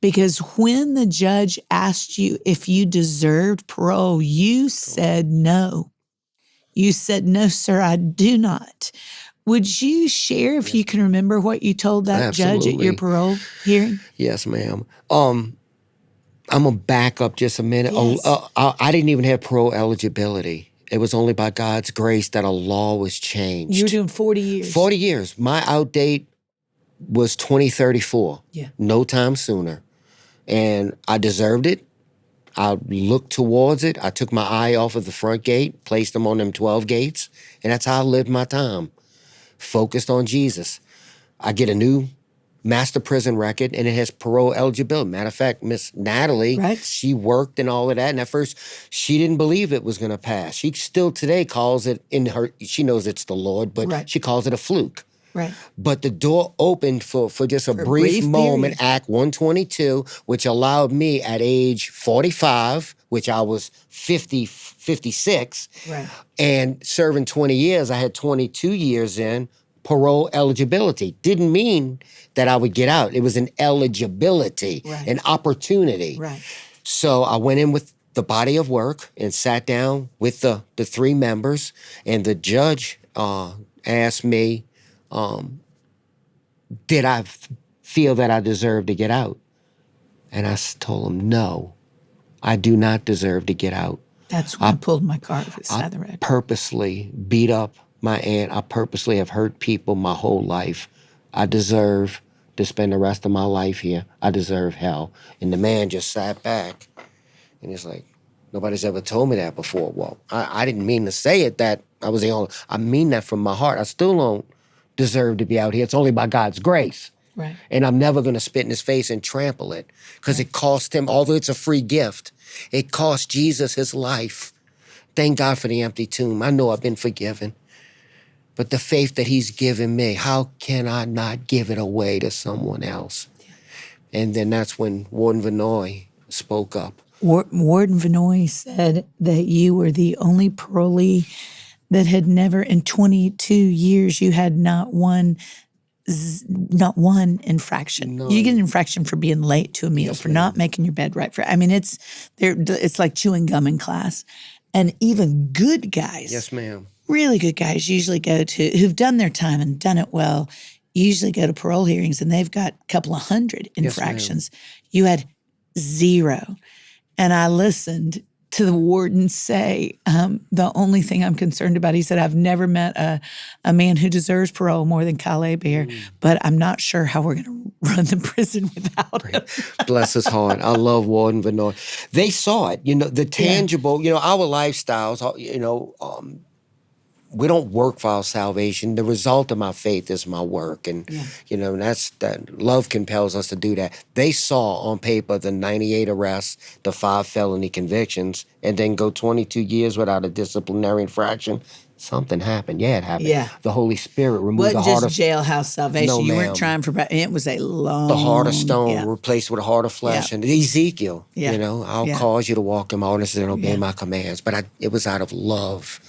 Because when the judge asked you if you deserved parole, you said no. You said, "No, sir, I do not." Would you share, if you can remember, what you told that judge at your parole hearing? Yes, ma'am. I'm going to back up just a minute. Yes. I didn't even have parole eligibility. It was only by God's grace that a law was changed. You were doing 40 years. 40 years. My out date was 2034. Yeah. No time sooner. And I deserved it. I looked towards it. I took my eye off of the front gate, placed them on them 12 gates, and that's how I lived my time. Focused on Jesus. I get a new master prison record, and it has parole eligibility. Matter of fact, Miss Natalie, right, she worked and all of that, and at first, she didn't believe it was going to pass. She still today calls it, she knows it's the Lord, but she calls it a fluke. Right. But the door opened for just a brief moment, period. Act 122, which allowed me at age 45, which I was 56, right, and serving 20 years. I had 22 years in parole eligibility. Didn't mean that I would get out. It was an eligibility, an opportunity. Right. So I went in with the body of work and sat down with the three members, and the judge asked me, did I feel that I deserved to get out? And I told him, no, I do not deserve to get out. That's when I pulled my car off the side of the road. I purposely beat up my aunt. I purposely have hurt people my whole life. I deserve to spend the rest of my life here. I deserve hell. And the man just sat back, and he's like, nobody's ever told me that before. Well, I didn't mean to say it that I was the only. I mean that from my heart. I still don't deserve to be out here. It's only by God's grace. Right. And I'm never going to spit in his face and trample it, because it cost him, although it's a free gift, it cost Jesus his life. Thank God for the empty tomb. I know I've been forgiven. But the faith that he's given me, how can I not give it away to someone else? Yeah. And then that's when Warden Vinoy spoke up. Warden Vinoy said that you were the only parolee that had never, in 22 years, you had not one infraction. No. You get an infraction for being late to a meal, for not making your bed right. It's like chewing gum in class. And even good guys. Yes, ma'am. Really good guys usually who've done their time and done it well, usually go to parole hearings, and they've got a couple of hundred infractions. Yes, you had 0. And I listened to the warden say, the only thing I'm concerned about, he said, I've never met a man who deserves parole more than Kyle Hebert, but I'm not sure how we're going to run the prison without him. Bless his heart. I love Warden Vinoy. They saw it, the tangible, our lifestyles, we don't work for our salvation. The result of my faith is my work. And, that's that love compels us to do that. They saw on paper the 98 arrests, the 5 felony convictions, and then go 22 years without a disciplinary infraction. Something happened. Yeah, it happened. Yeah. The Holy Spirit removed the heart of... jailhouse salvation. No, you weren't trying for... It was a long... The heart of stone replaced with a heart of flesh. And Ezekiel, I'll cause you to walk in my ordinances and obey my commands. But it was out of love.